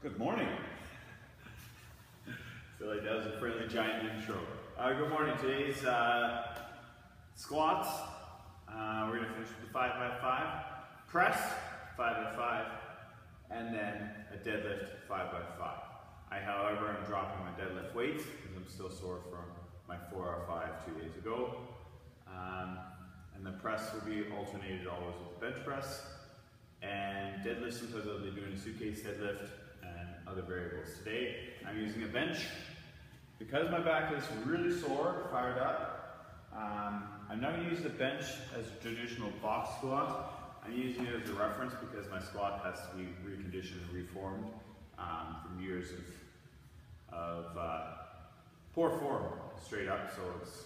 Good morning. I feel like that was a fairly giant intro. Good morning. Today's squats. We're going to finish with the 5x5, press 5x5, and then a deadlift 5x5. However, I'm dropping my deadlift weights because I'm still sore from my 4x5 2 days ago. And the press will be alternated always with the bench press. And deadlift, sometimes I'll be doing a suitcase deadlift and other variables. Today, I'm using a bench. Because my back is really sore, fired up, I'm not going to use the bench as a traditional box squat. I'm using it as a reference because my squat has to be reconditioned and reformed from years of poor form, straight up. So it's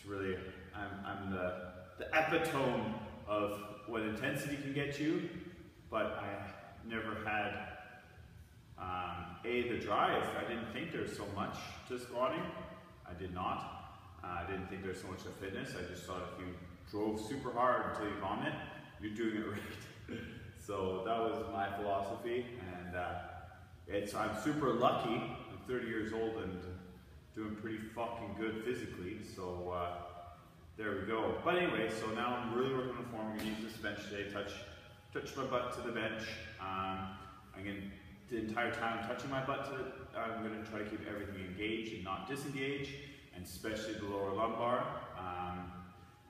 really, I'm the epitome of what intensity can get you, but I never had the drive. I didn't think there's so much to squatting. I did not. I didn't think there's so much to fitness. I just thought if you drove super hard until you vomit, you're doing it right. So that was my philosophy, and I'm super lucky. I'm 30 years old and doing pretty fucking good physically. So there we go. But anyway, so now I'm really working on form. I'm going to use this bench today. Touch my butt to the bench. I'm going to, the entire time I'm touching my butt to it, I'm going to try to keep everything engaged and not disengage, and especially the lower lumbar.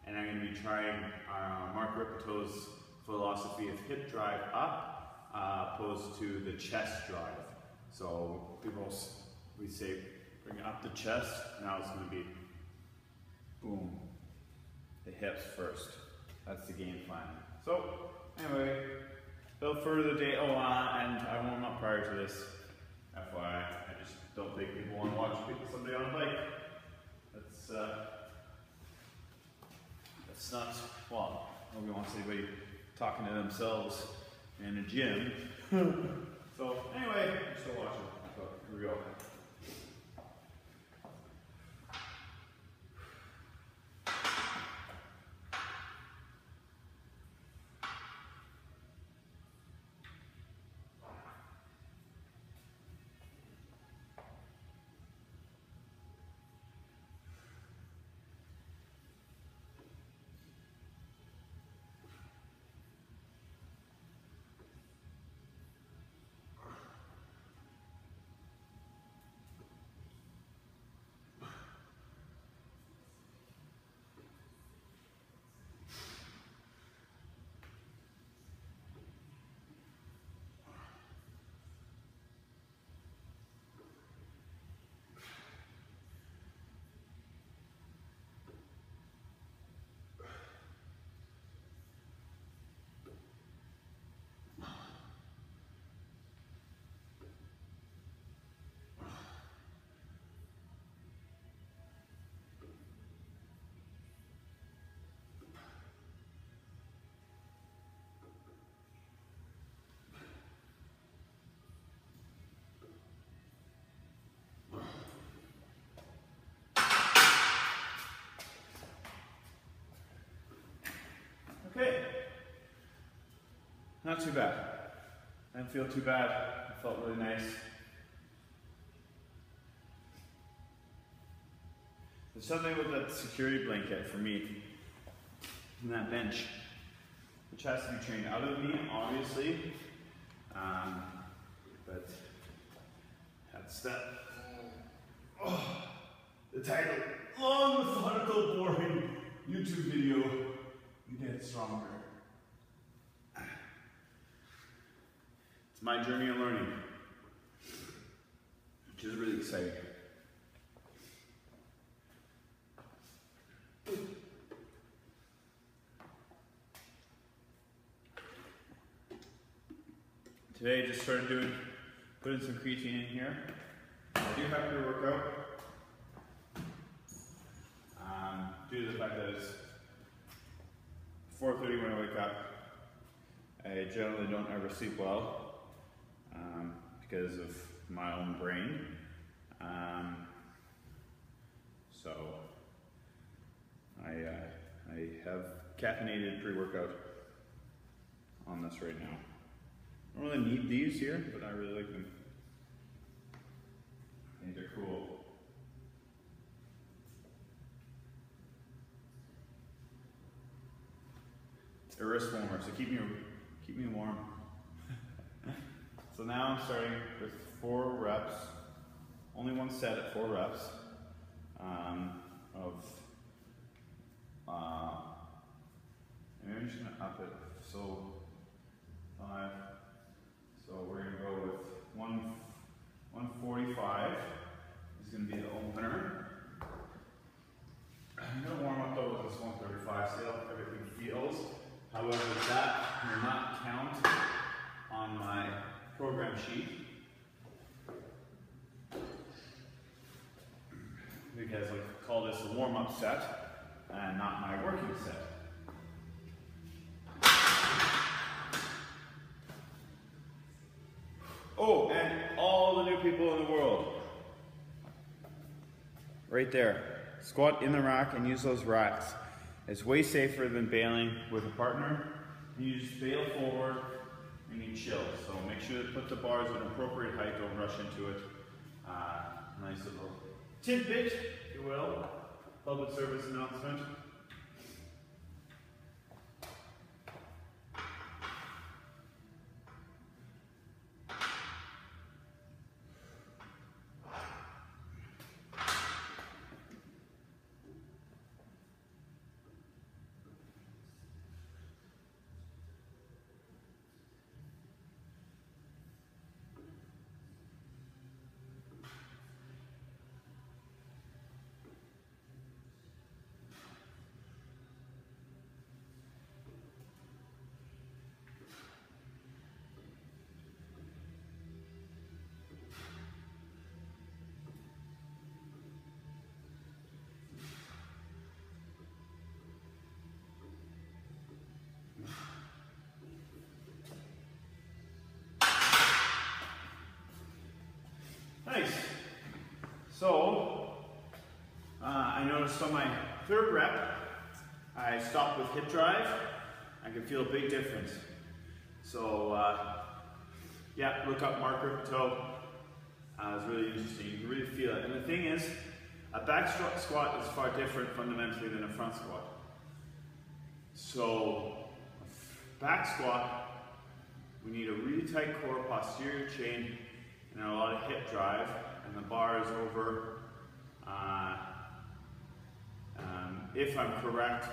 And I'm going to be trying Mark Ripeto's philosophy of hip drive up opposed to the chest drive. So we say bring up the chest. Now it's going to be boom, the hips first. That's the game plan. So anyway, without further ado, and I warm up prior to this. FYI, I just don't think people want to watch somebody on a bike. That's not, well, nobody wants anybody talking to themselves in a gym. So anyway, I'm still watching. So here we go. Okay, not too bad. I didn't feel too bad. It felt really nice. There's something with that security blanket for me, and that bench, which has to be trained out of me, obviously. But that's that. Oh, the title, long, methodical, boring YouTube video. You get stronger. It's my journey of learning, which is really exciting. Today I just started putting some creatine in here. I do have pre-workout. Due to the fact that it's 4:30 when I wake up, I generally don't ever sleep well because of my own brain. So I have caffeinated pre-workout on this right now. I don't really need these here, but I really like them. I think they're cool. A wrist warmer, so keep me warm. So now I'm starting with 4 reps, only one set at 4 reps of. Maybe I'm just gonna up it. So 5. So we're gonna go with 145 is gonna be the opener. I'm gonna warm up though with this 135. See how everything feels. However, that will not count on my program sheet because I call this a warm-up set and not my working set. Oh, and all the new people in the world. Right there. Squat in the rack and use those racks. It's way safer than bailing with a partner. You just bail forward and you chill. So make sure to put the bars at an appropriate height, don't rush into it. Nice little tidbit, if you will. Public service announcement. Nice. So, I noticed on my 3rd rep, I stopped with hip drive. I can feel a big difference. So, yeah, look up Mark Ripito. It's really interesting. You can really feel it. And the thing is, a back squat is far different fundamentally than a front squat. So, back squat, we need a really tight core, posterior chain, and a lot of hip drive, and the bar is over, if I'm correct,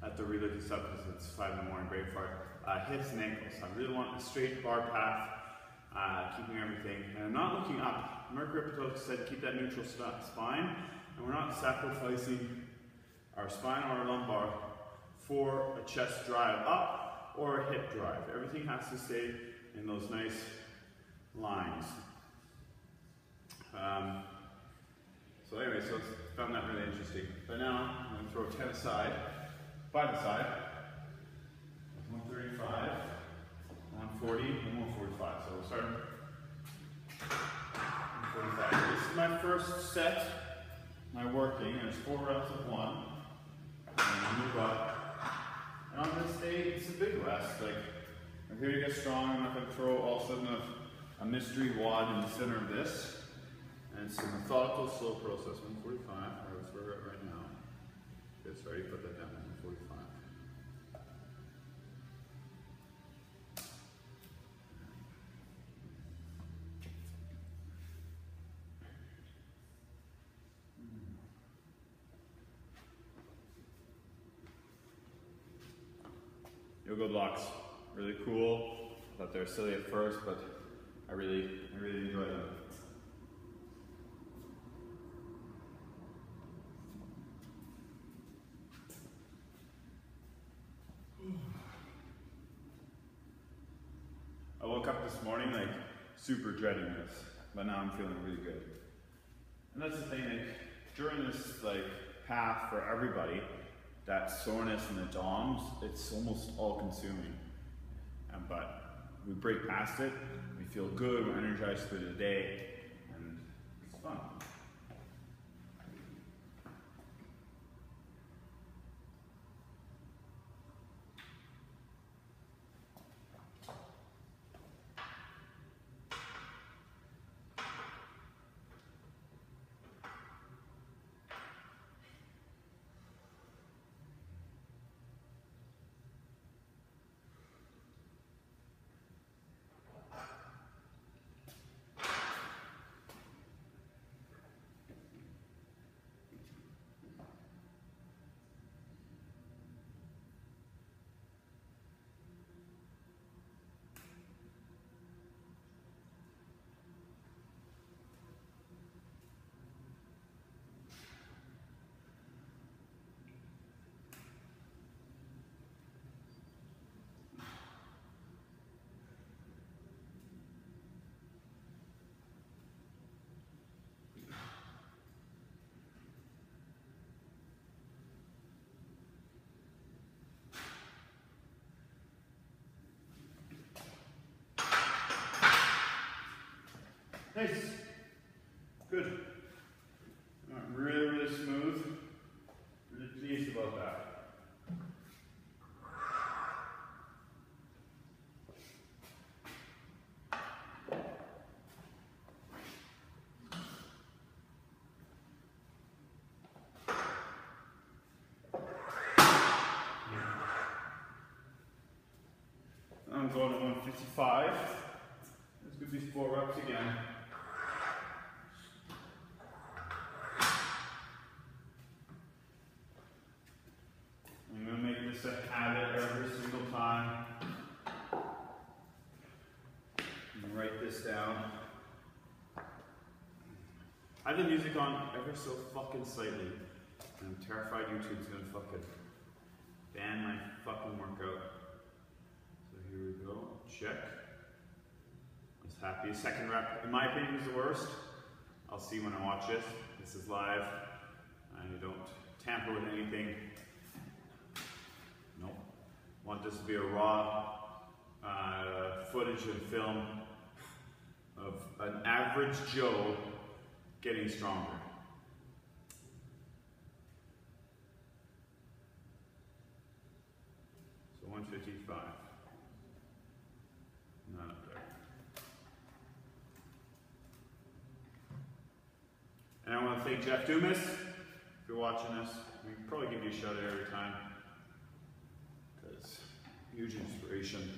at the relook this up because it's 5 in the morning, break fart, hips and ankles. I really want a straight bar path, keeping everything. And I'm not looking up. Mark Ripito said keep that neutral spine, and we're not sacrificing our spine or our lumbar for a chest drive up or a hip drive. Everything has to stay in those nice lines. So anyway, so I found that really interesting. But now I'm going to throw 10 aside, 5 aside, 135, 140, and 145. So we'll start 145. This is my first set, my working, and it's 4 reps of 1. And move up. And on this day, it's a big rest. Like, I'm here to get strong. I'm not going to throw all of a sudden a mystery wad in the center of this. And it's a methodical, slow process. 145, that's where we're at right now. Good, sorry, put that down at 145. Yoga blocks, really cool. I thought they were silly at first, but I really enjoy them. I woke up this morning like super dreading this, but now I'm feeling really good. And that's the thing, like, during this like path for everybody, that soreness in the DOMs, it's almost all consuming. But we break past it, we feel good, we're energized through the day, and it's fun. I'm going to 155. Let's do these 4 reps again. I'm going to make this a habit every single time. I'm going to write this down. I have the music on ever so fucking slightly. And I'm terrified YouTube's going to fucking ban my fucking workout. So here we go. Check. I was happy. Second rep, in my opinion, is the worst. I'll see when I watch this. This is live. I don't tamper with anything. Nope. Want this to be a raw footage and film of an average Joe getting stronger. So 155. Not up there. And I want to thank Jeff Dumas. If you're watching this, we can probably give you a shout out every time. Because huge inspiration.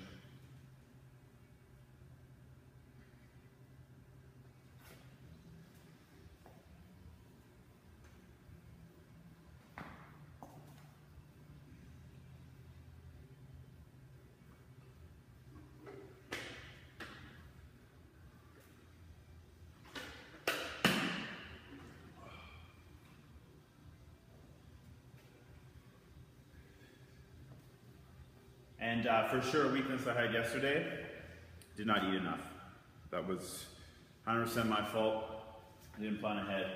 And for sure, a weakness I had yesterday, did not eat enough. That was 100% my fault. I didn't plan ahead.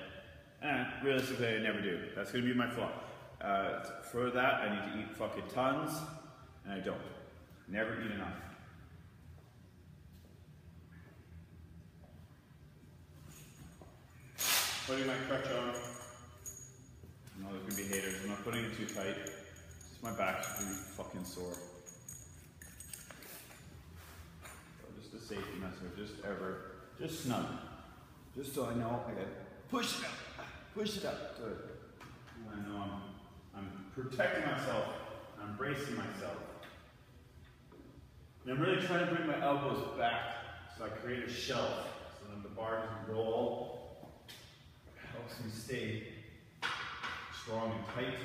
And realistically, I never do. That's gonna be my flaw. For that, I need to eat fucking tons, and I don't. Never eat enough. Putting my crutch on. I know there's gonna be haters. I'm not putting it too tight. Just my back's really fucking sore. Safety measure, just snug. Just so I know I gotta push it up, good. And I know I'm protecting myself, I'm bracing myself. And I'm really trying to bring my elbows back so I create a shelf so that the bar doesn't roll. It helps me stay strong and tight.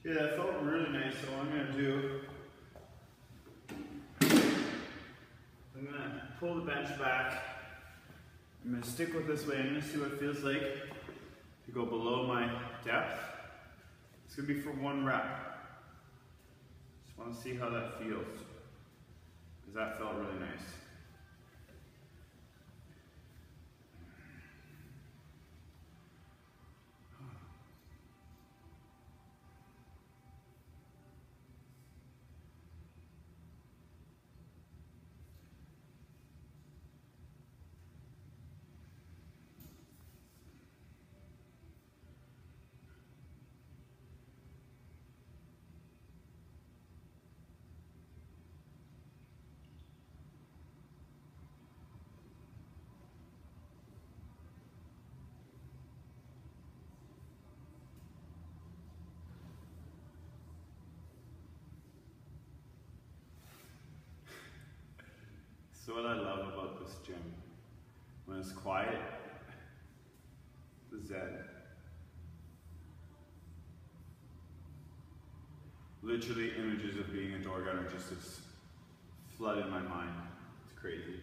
Yeah, that felt really nice, so what I'm going to do, I'm going to pull the bench back, I'm going to stick with this way, I'm going to see what it feels like to go below my depth. It's going to be for 1 rep. Just want to see how that feels, because that felt really nice. So what I love about this gym, when it's quiet, the zen. literally images of being a door gunner just flood in my mind. It's crazy.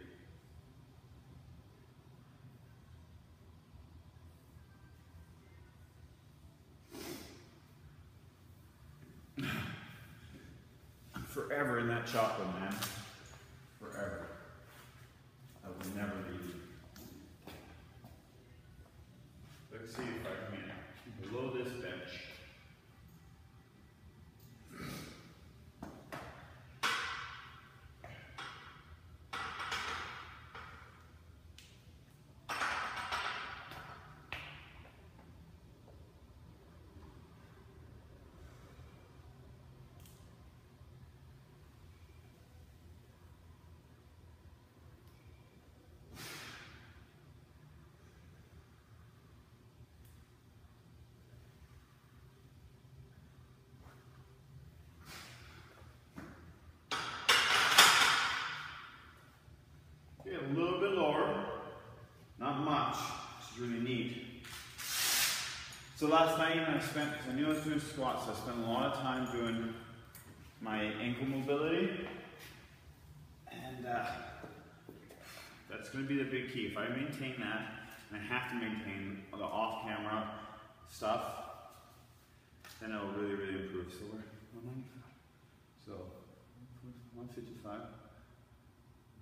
I'm forever in that chocolate, man. Forever. I will never leave. Let's see if I can below this bench. A little bit lower, not much, which is really neat. So last night I spent, because I knew I was doing squats, I spent a lot of time doing my ankle mobility, and that's going to be the big key. If I maintain that, and I have to maintain the off-camera stuff, then it will really, really improve. So we're 195. So 155.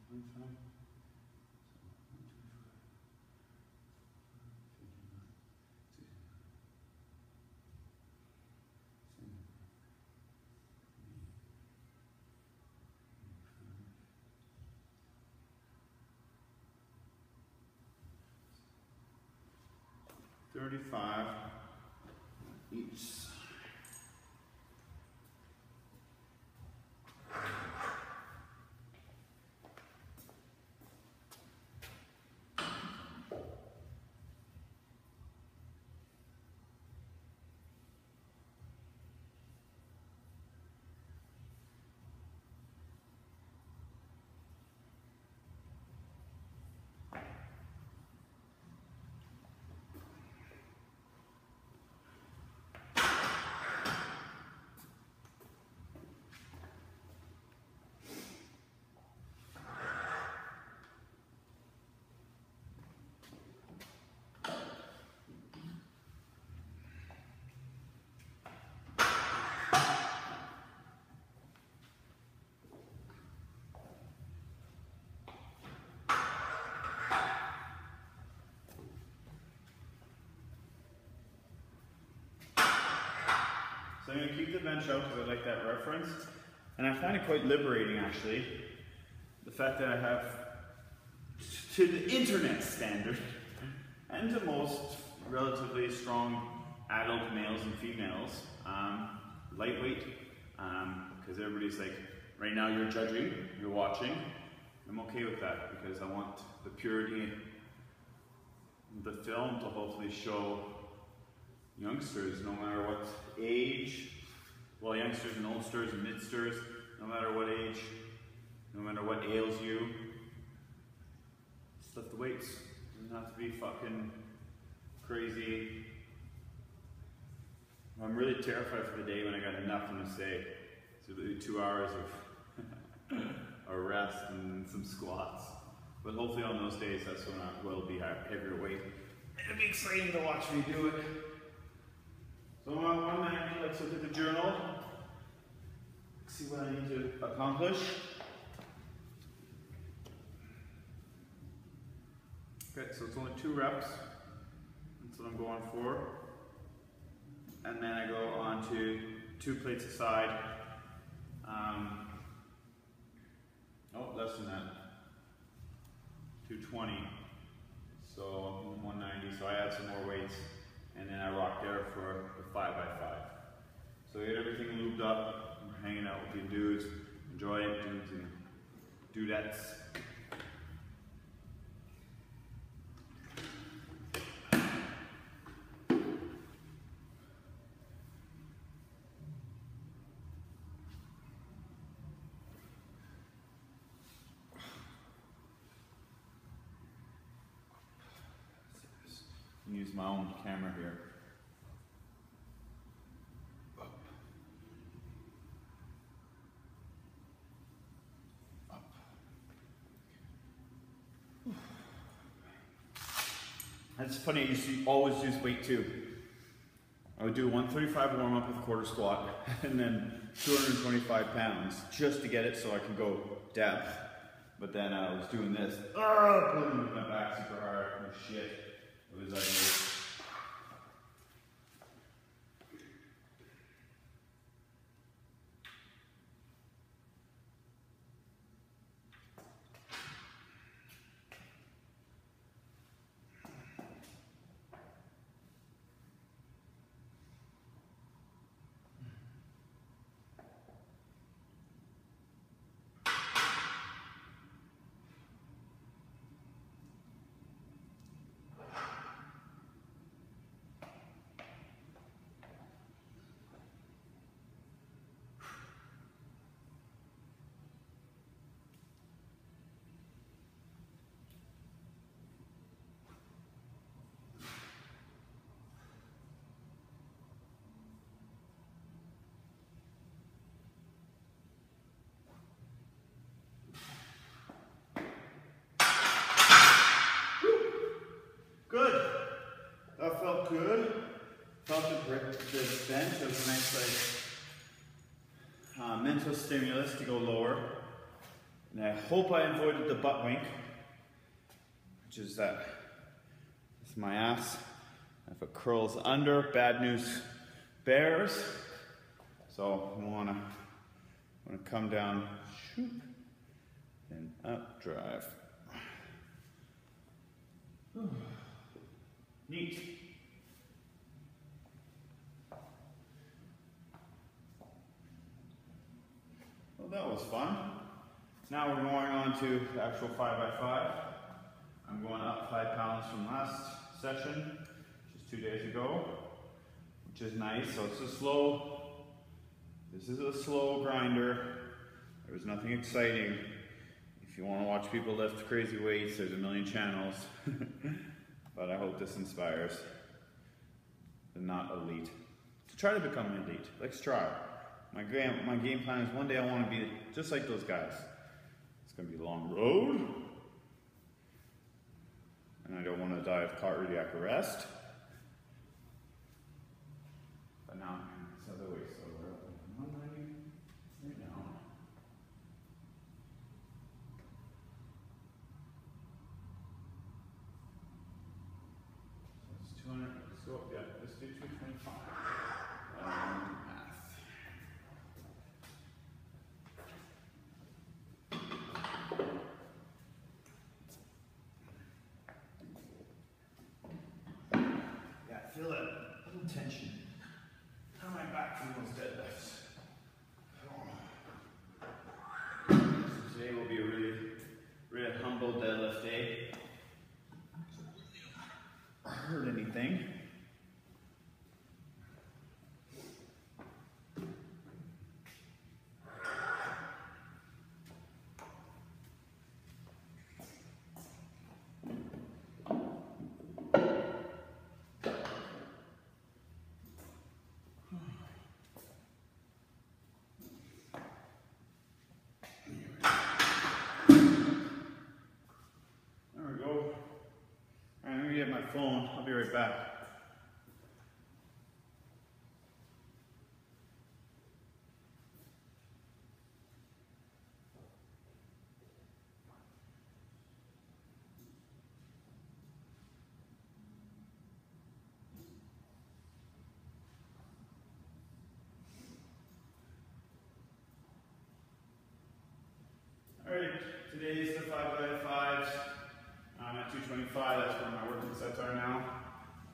125. 35 each side. So I'm going to keep the bench out because I like that reference. And I find it quite liberating actually, the fact that I have, to the internet standard, and to most relatively strong adult males and females, lightweight, because everybody's like, right now you're judging, you're watching. I'm okay with that because I want the purity of the film to hopefully show youngsters, no matter what age, well, youngsters and oldsters and midsters, no matter what age, no matter what ails you, just lift the weights. It doesn't have to be fucking crazy. I'm really terrified for the day when I got nothing to say. So it'll be 2 hours of a rest and some squats. But hopefully on those days, that's when I will be heavier weight. It'll be exciting to watch me do it. So I'm on 190, let's look at the journal. See what I need to accomplish. Okay, so it's only 2 reps. That's what I'm going for. And then I go on to 2 plates aside. Oh, less than that. 220. So 190. So I add some more weights. And then I rock there for the 5x5. So get everything lubed up. We're hanging out with you dudes. Enjoy it, dudes and dudettes. Use my own camera here. It's funny, I used to always use weight too. I would do a 135 warm up with a quarter squat and then 225 pounds just to get it so I could go depth. But then I was doing this, pulling with my back super hard. Oh shit. It was like, good. That felt good. Felt the bench. It was a nice mental stimulus to go lower. And I hope I avoided the butt wink, which is that it's my ass. If it curls under, bad news bears. So we wanna come down, shoop, and up drive. Neat. Well, that was fun. Now we're going on to the actual 5x5. I'm going up 5 pounds from last session, which is 2 days ago, which is nice. So it's a slow, this is a slow grinder. There was nothing exciting. If you want to watch people lift crazy weights, there's a million channels. But I hope this inspires the not elite to try to become elite. Let's try. My game plan is one day I want to be just like those guys. It's going to be a long road. And I don't want to die of cardiac arrest. But now, it's the other way. So we're up at 190 right now. So it's 200. Let's go. Yeah, let's do 225. Math. Feel that little tension. How am I back from those deadlifts? So today will be a really humble deadlift day. Hurt anything? My phone. I'll be right back. Alright, today's the 5x5s. I'm at 225, that's where my working sets are now.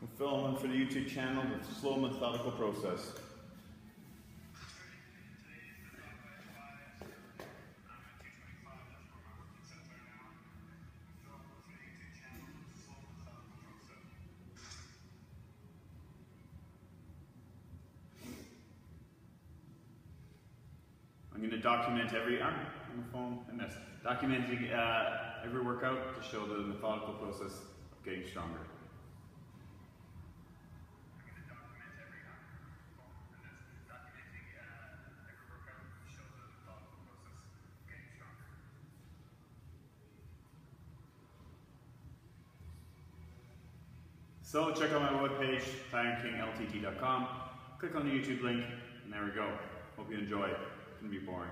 I'm filming for the YouTube channel with a slow, methodical process. I'm going to document every, I'm on the phone and this, documenting every workout to show the methodical process of getting stronger. So check out my webpage, thighandkingltt.com. Click on the YouTube link, and there we go. Hope you enjoy. It's gonna be boring.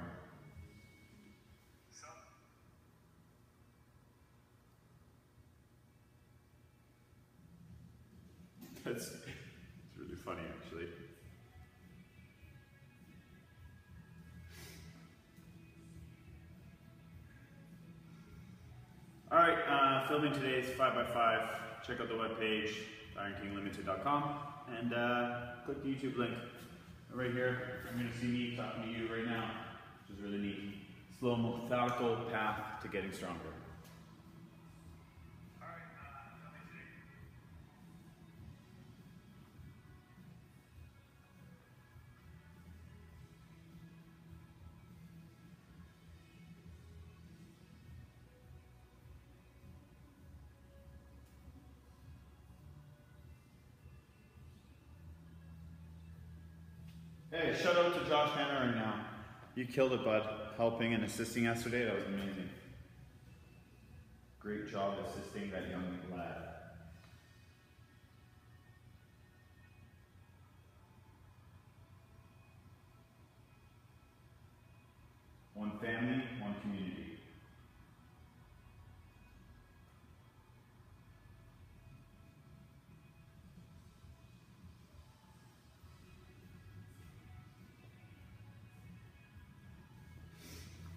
It's really funny, actually. All right, filming today's 5x5. Check out the webpage, thighandkinglimited.com, and click the YouTube link right here. You're going to see me talking to you right now, which is really neat. Slow, methodical path to getting stronger. Hey, shout out to Josh Hanna right now. You killed it, bud. Helping and assisting yesterday, that was amazing. Great job assisting that young lad. One family, one community.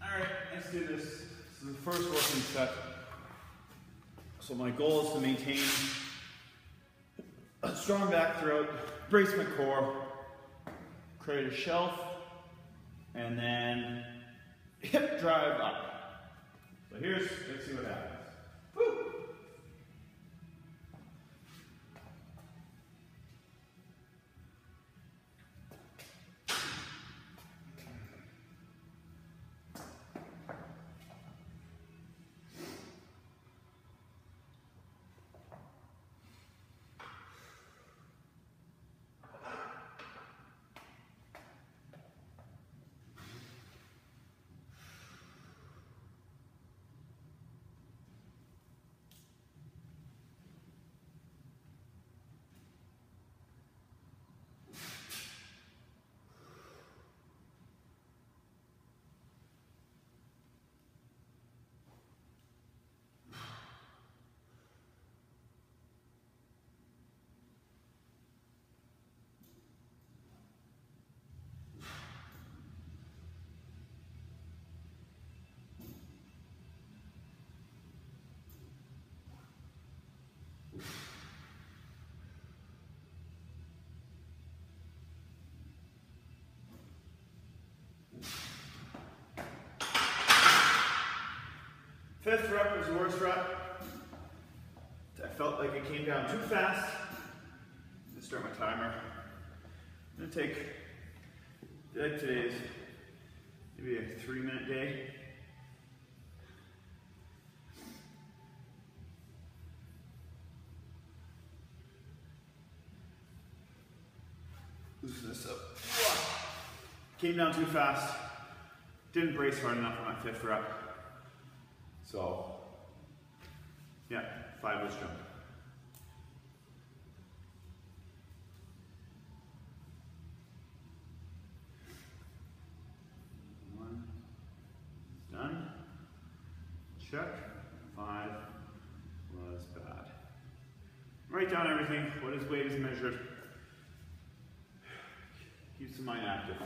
Alright, let's do this. This is the first working set. So my goal is to maintain a strong back throat, brace my core, create a shelf, and then hip drive up. So let's see what happens. Woo! Fifth rep was the worst rep. I felt like it came down too fast. Let's start my timer. I'm gonna take today's maybe a 3-minute day. Loosen this up. Came down too fast. Didn't brace hard enough on my 5th rep. So, yeah, 5 was jump. One, done. Check. 5 was bad. Write down everything. What his weight is measured. Keeps the mind active.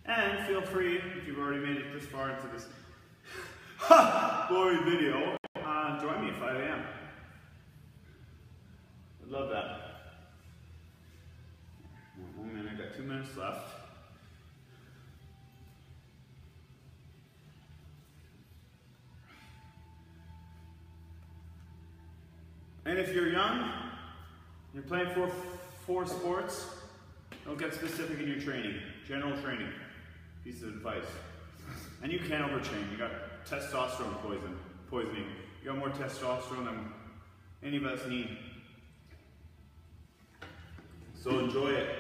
And feel free, if you've already made it this far into this boring video, join me at 5 a.m. I'd love that. 1 minute, I got 2 minutes left. And if you're young, you're playing four sports, don't get specific in your training, general training. Piece of advice. And you can't overtrain. You got testosterone poisoning. You got more testosterone than any of us need. So enjoy it.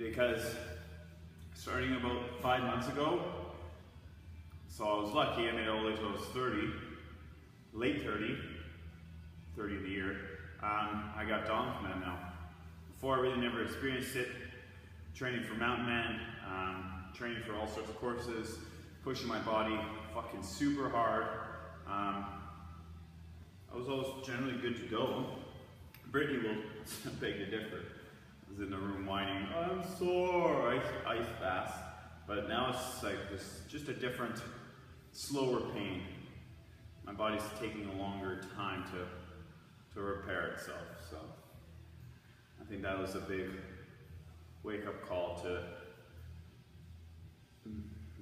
because starting about 5 months ago, so I was lucky, I made it all the way till I was 30, late 30 of the year. I got Don's Man now. Before I really never experienced it, training for Mountain Man, training for all sorts of courses, pushing my body fucking super hard. I was always generally good to go. Brittany will beg to differ. I was in the room whining, I'm sore, ice fast. But now it's like this, just a different, slower pain. My body's taking a longer time to repair itself. So I think that was a big wake-up call to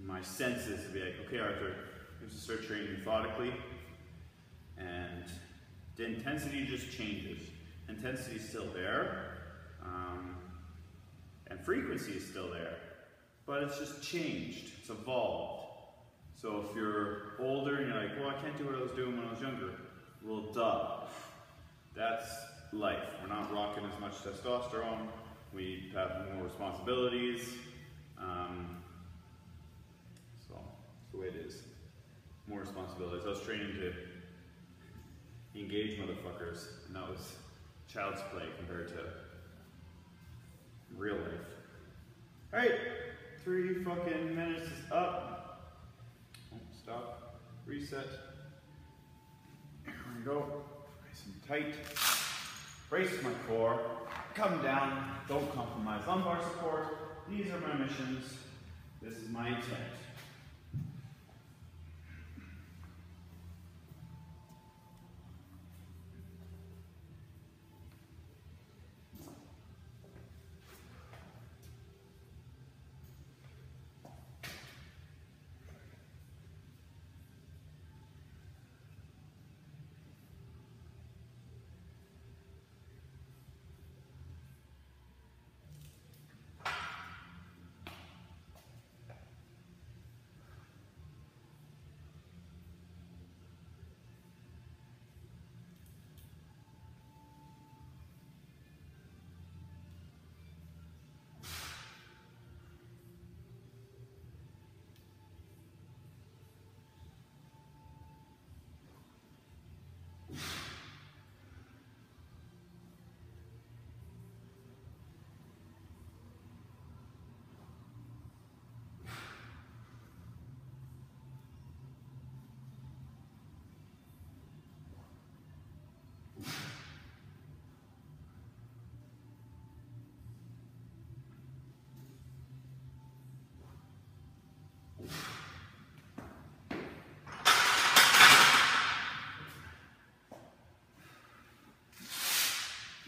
my senses to be like, okay, Arthur, you have to start training methodically, and the intensity just changes. Intensity is still there, and frequency is still there, but it's just changed, it's evolved. So if you're older and you're like, well, I can't do what I was doing when I was younger, well, duh. That's life. We're not rocking as much testosterone, we have more responsibilities, so that's the way it is. More responsibilities. I was training to engage motherfuckers, and that was child's play compared to real life. Alright, 3 fucking minutes is up. Oh, stop. Reset. Here we go. Nice and tight. Brace my core. Come down. Don't compromise lumbar support. These are my missions. This is my intent.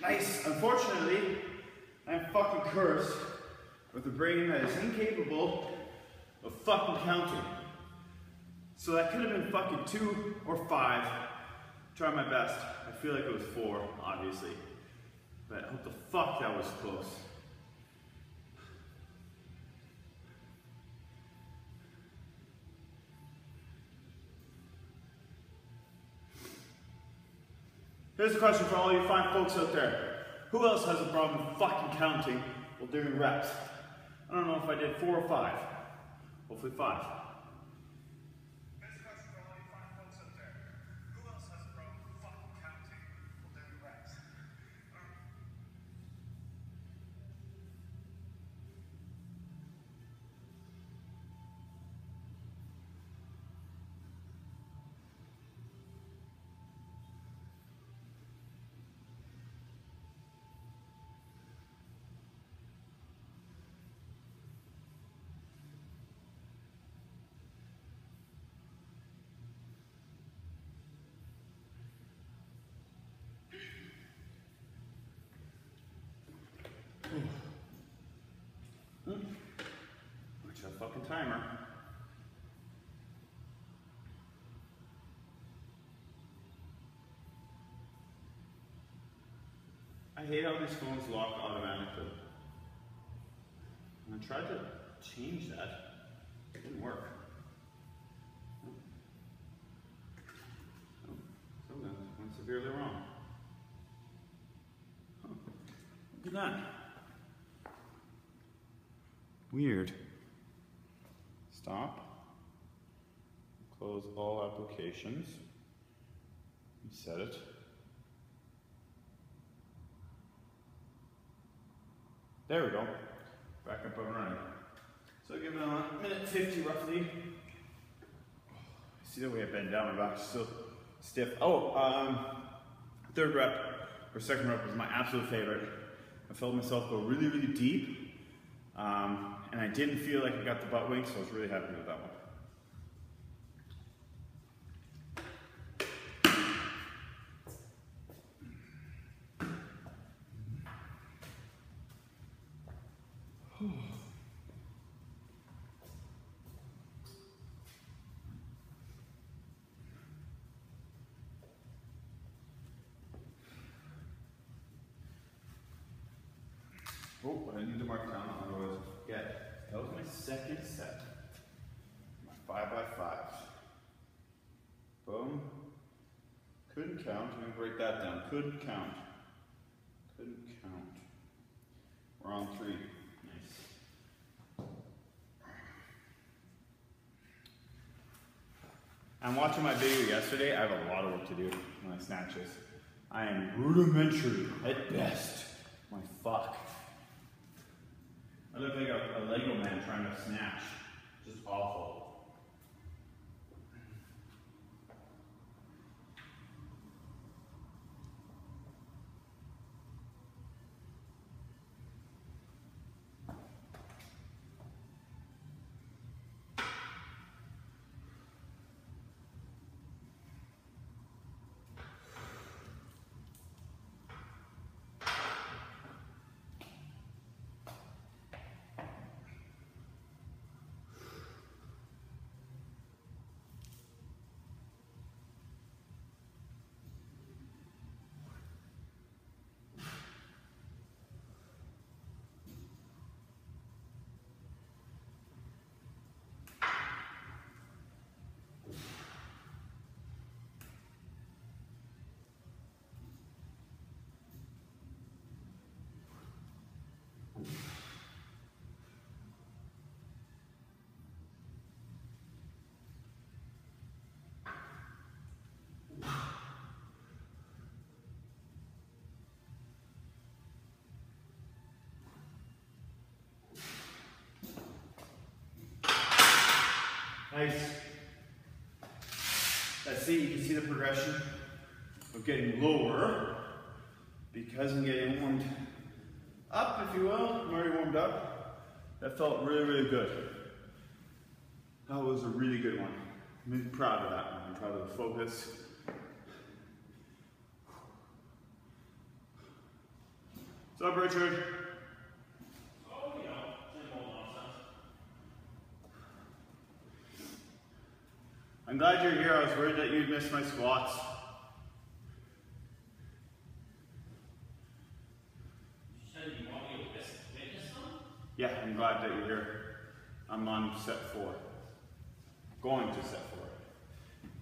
Nice. Unfortunately, I'm fucking cursed with a brain that is incapable of fucking counting. So that could have been fucking 2 or 5. Try my best. I feel like it was 4, obviously. But what the fuck, that was close. Here's a question for all you fine folks out there. Who else has a problem with fucking counting while doing reps? I don't know if I did 4 or 5. Hopefully 5. Here's a question for all you fine folks out there. Who else has a problem with fucking counting while doing reps? Which a fucking timer. I hate how these phones lock automatically. I tried to change that. It didn't work. Sometimes it went severely wrong. Look at that. Weird. Stop. Close all applications. Reset it. There we go. Back up and running. So give it a minute 50 roughly. See the way I bend down, my back's still stiff. Oh, third rep or second rep was my absolute favorite. I felt myself go really, really deep. And I didn't feel like I got the butt wink, so I was really happy with that one. Oh, I need to mark down, otherwise I forget. That was my second set. My 5x5. Boom. Couldn't count. I'm going to break that down. Couldn't count. Couldn't count. We're on 3. Nice. I'm watching my video yesterday. I have a lot of work to do when I snatch this. I am rudimentary at best. My fuck. I look like a Lego man trying to snatch. Just awful. Nice. Let's see, you can see the progression of getting lower because I'm getting warmed up, if you will. I'm already warmed up. That felt really, really good. That was a really good one. I'm really proud of that one. I'm proud of the focus. What's up, Richard? Oh, you know, same old nonsense. I'm glad you're here. I was worried that you'd miss my squats. You said you want me to witness them? Yeah, I'm glad that you're here. I'm on set 4. Going to set 4.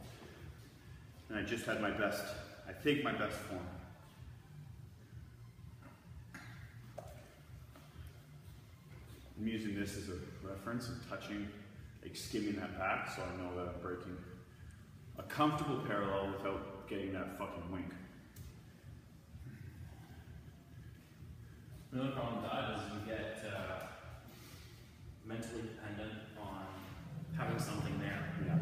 And I just had my best, I think my best form. I'm using this as a reference of touching, like skimming that back, so I know that I'm breaking a comfortable parallel without getting that fucking wink. Another problem with that is you get mentally dependent on having something there. Yeah.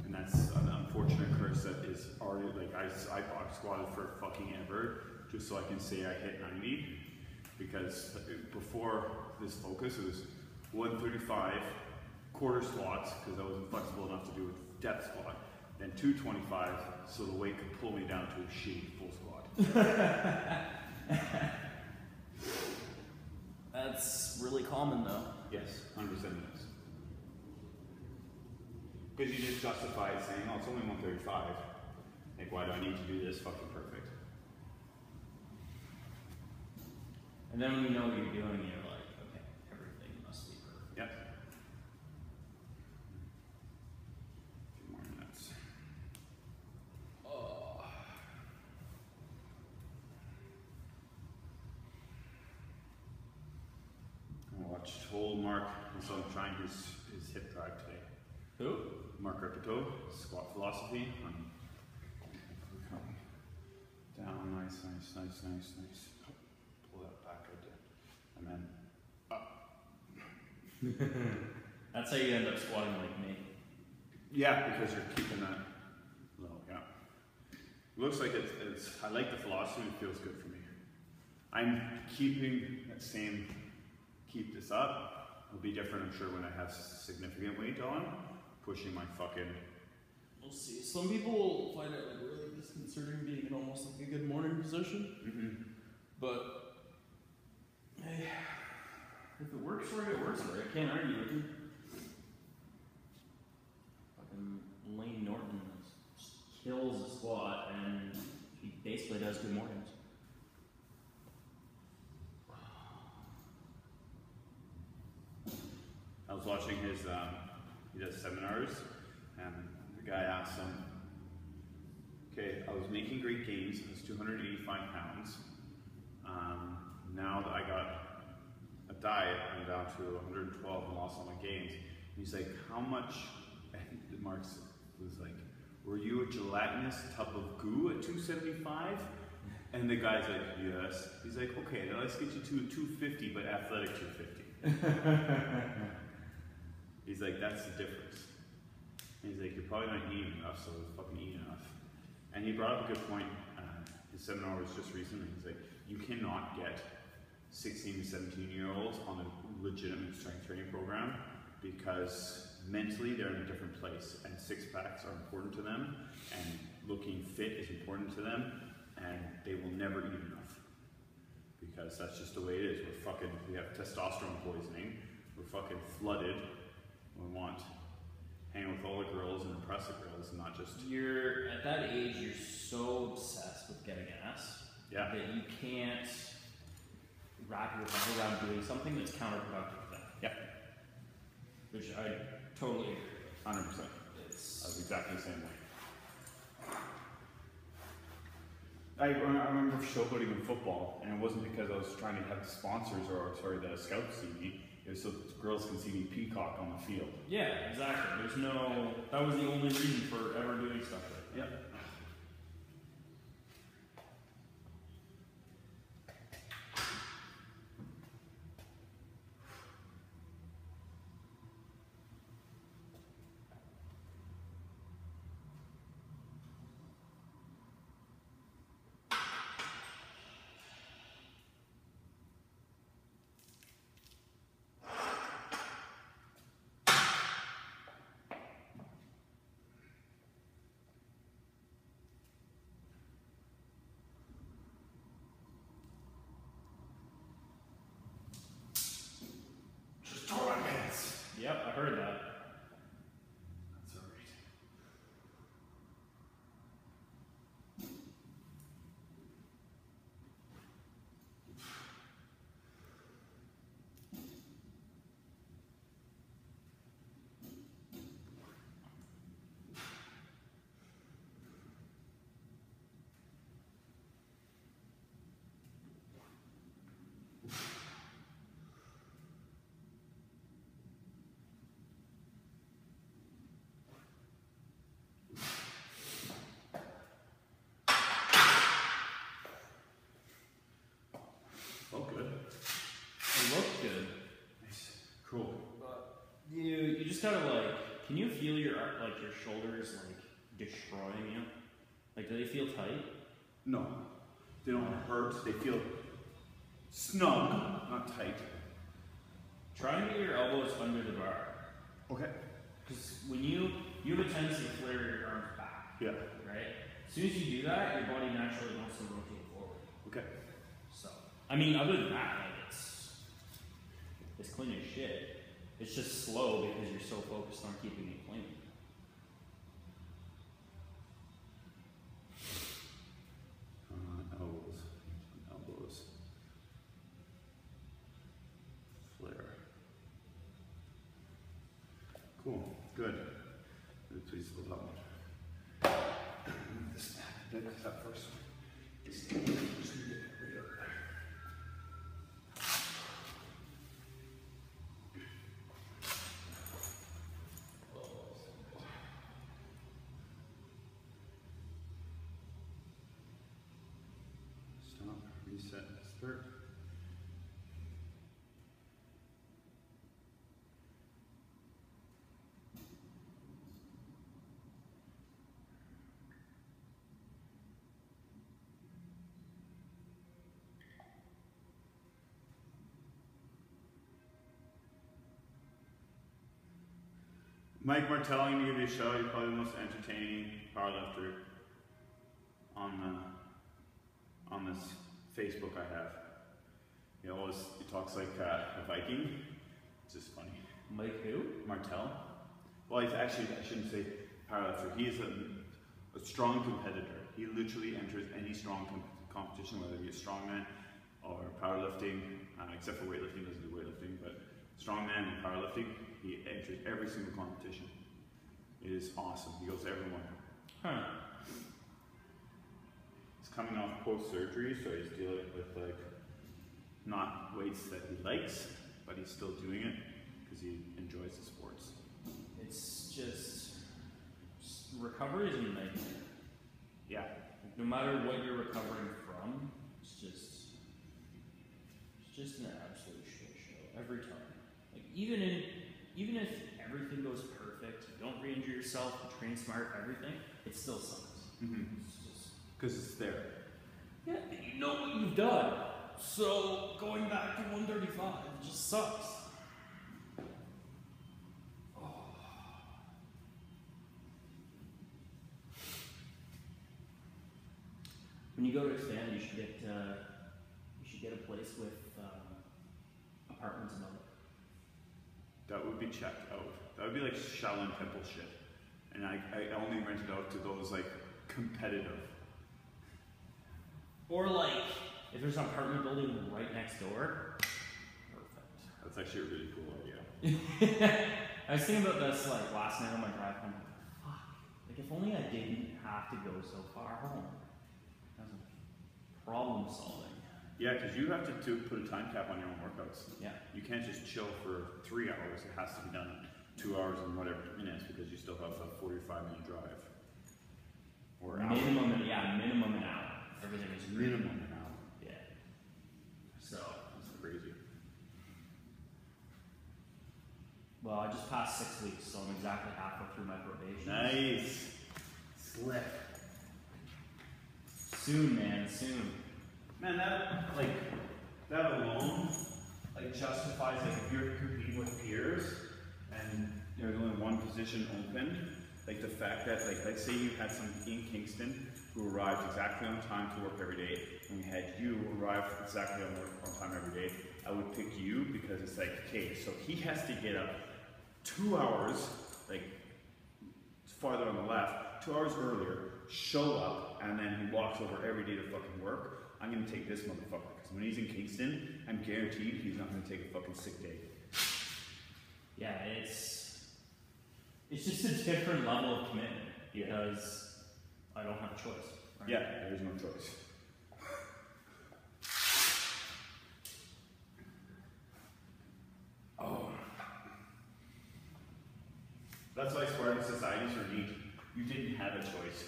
And that's an unfortunate curse that is already, like, I box squatted for fucking ever, just so I can say I hit 90. Because before this focus, it was 135 quarter squats, because I wasn't flexible enough to do a depth squat, then 225, so the weight could pull me down to a shitty full squat. That's really common though. Yes, 100% it is. Because you just justify it saying, oh, it's only 135. Like, why do I need to do this fucking perfect? And then when you know what you're doing, you're like, okay, everything must be perfect. Yep. A few more minutes. Oh. told Mark, and so I'm trying his hip drive today. Who? Mark Repito, squat philosophy. Down, nice. Pull that back right there. And then up. That's how you end up squatting like me. Yeah, because you're keeping that low, yeah. Looks like it's I like the philosophy, it feels good for me. I'm keeping that same, keep this up. It'll be different, I'm sure, when I have significant weight on. Pushing my fucking... We'll see. Some people find it like really disconcerting being in almost like a good morning position. Mm-hmm. But, hey, if it works for you, it works for you. I can't argue with you. Fucking Lane Norton kills a squat and he basically does good mornings. I was watching his, he does seminars, and the guy asked him, okay, I was making great gains, I was 285 pounds. Now that I got a diet, I'm down to 112 and lost all my gains. He's like, how much, and Mark was like, were you a gelatinous tub of goo at 275? And the guy's like, yes. He's like, okay, then let's get you to a 250, but athletic 250. He's like, that's the difference. And he's like, you're probably not eating enough, so fucking eat enough. And he brought up a good point. His seminar was just recently. He's like, you cannot get 16 to 17-year-olds on a legitimate strength training program because mentally they're in a different place, and six-packs are important to them, and looking fit is important to them, and they will never eat enough because that's just the way it is. We have testosterone poisoning. We're fucking flooded. We want hang with all the girls and impress the girls, and not just... You're, at that age, you're so obsessed with getting ass that you can't wrap your head around doing something that's counterproductive to that. Yeah. Which I totally agree with. 100%. I was exactly the same way. I remember showboating in football, and it wasn't because I was trying to have the sponsors or, the scouts see me. It was so girls can see me peacock on the field. Yeah, exactly. That was the only reason for ever doing stuff like that. Yep. Yep, I heard that. That's alright. Cool. You just gotta can you feel your shoulders destroying you? Do they feel tight? No, they don't hurt. They feel snug, not tight. Try and get your elbows under the bar. Okay. Because when you have a tendency to flare your arms back. Yeah. Right? As soon as you do that, your body naturally wants to rotate forward. Okay. So, I mean, other than that, it's clean as shit. It's just slow because you're so focused on keeping it clean. Elbows. Flare. Cool. Good. Really pleased with that one. That first one. Just get it right up there. Reset, start. Mike Martell, I'm going to give you a shout. You're probably the most entertaining powerlifter on this Facebook I have. He talks like a Viking. It's just funny. Mike who? Martell. Well, he's actually, I shouldn't say powerlifter. He is a strong competitor. He literally enters any strong competition, whether it be a strongman or powerlifting, except for weightlifting, doesn't do weightlifting, but strongman and powerlifting, he enters every single competition. It is awesome. He goes to everyone. Huh. He's coming off post-surgery, so he's dealing with like not weights that he likes, but he's still doing it because he enjoys the sports. It's just recovery is a nightmare. Yeah. No matter what you're recovering from, it's just an absolute shit show every time. Like even if everything goes perfect, you don't re-injure yourself, you train smart, everything, it still sucks. Mm-hmm. Because it's there. Yeah, you know what you've done. So going back to 135 just sucks. Oh. When you go to expand, you should get a place with apartments and all that. That would be checked out. That would be like Shaolin Temple shit. And I only rent it out to those like competitive. Or like, if there's an apartment building right next door, perfect. That's actually a really cool idea. I was thinking about this like last night on my drive home. Fuck. Like if only I didn't have to go so far home. That was problem solving. Yeah, because you have to put a time cap on your own workouts. Yeah. You can't just chill for 3 hours. It has to be done in 2 hours and whatever minutes because you still have a 45-minute drive. Or minimum an hour. Everything is minimum an hour. Yeah. So that's crazy. Well, I just passed 6 weeks, so I'm exactly halfway through my probation. Nice. Slip. Soon, man, soon. Man, that alone justifies if you're competing with peers and there's only one position open. Like the fact that let's say you had someone in Kingston who arrived exactly on time to work every day, and we had you arrive exactly on time every day. I would pick you because it's like, okay, so he has to get up 2 hours, like farther on the left, 2 hours earlier, show up, and then he walks over every day to fucking work. I'm gonna take this motherfucker because when he's in Kingston, I'm guaranteed he's not gonna take a fucking sick day. Yeah, it's just a different level of commitment because I don't have a choice. Right? Yeah, there is no choice. Oh, that's why Spartan societies are neat. You didn't have a choice.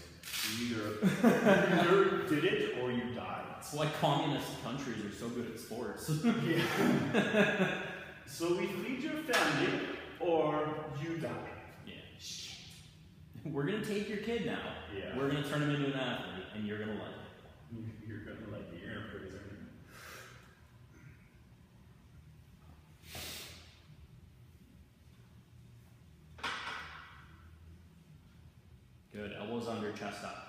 You either did it or you died. That's why communist countries are so good at sports. Yeah. So we feed your family or you die. Yeah. Shit. We're gonna take your kid now. Yeah. We're gonna turn him into an athlete, and you're gonna like it. You're gonna like it. You're gonna praise him. Good. Elbows under, chest up.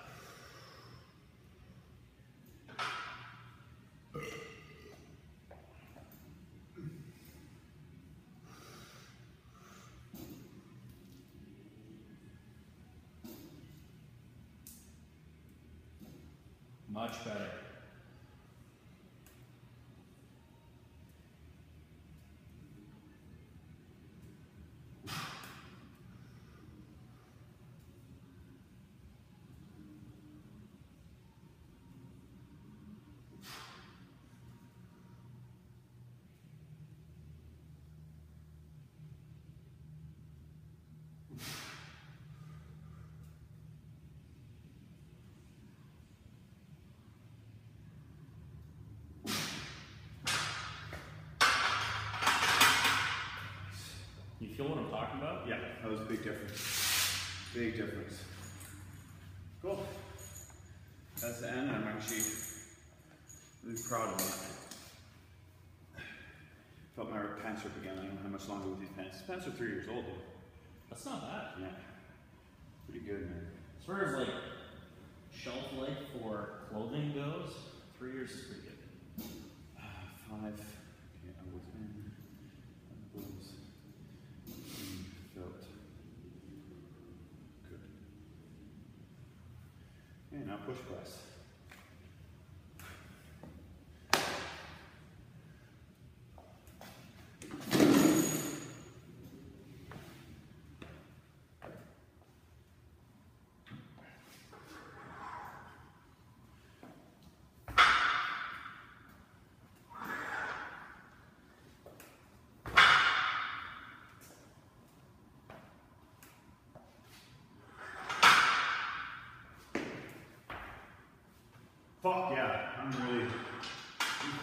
Much better. You feel what I'm talking about? Yeah, that was a big difference. Big difference. Cool. That's the end. I'm actually really proud of it. Felt my pants rip again. I don't know how much longer with these pants. These pants are 3 years old, though. That's not bad. Yeah. Pretty good, man. As far as like shelf life for clothing goes, 3 years is pretty good. 5. Okay, I was in. Those. Felt good. Okay, now push press. Fuck yeah, I'm really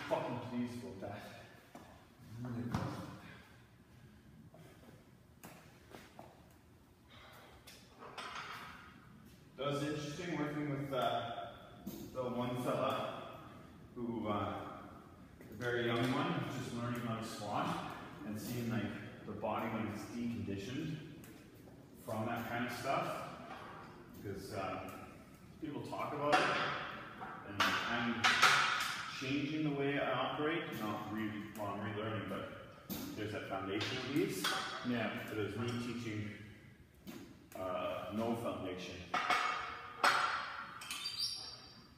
fucking pleased with that. I'm really proud. That was interesting working with the one fella who, the very young one, just learning how to squat and seeing like the body when it's deconditioned from that kind of stuff. Because people talk about it. And I'm changing the way I operate, not really, well, I'm relearning, but there's that foundational piece. Yeah. So there's me teaching no foundation.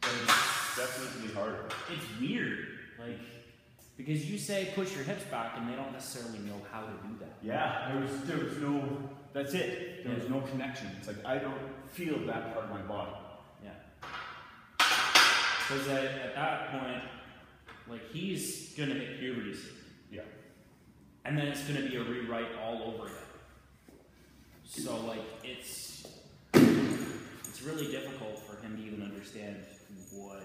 But it's definitely harder. It's weird, like, because you say push your hips back and they don't necessarily know how to do that. Yeah, there was no, that's it. There was no connection. It's like, I don't feel that part of my body. Yeah. Because at that point, like, he's going to hit puberty soon. Yeah. And then it's going to be a rewrite all over again. So, like, it's really difficult for him to even understand what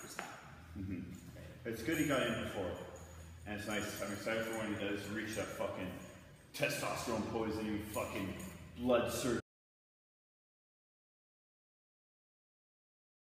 is happening. Mm-hmm. It's good he got in before. And it's nice. I'm excited for when he does reach that fucking testosterone poisoning, fucking blood surge.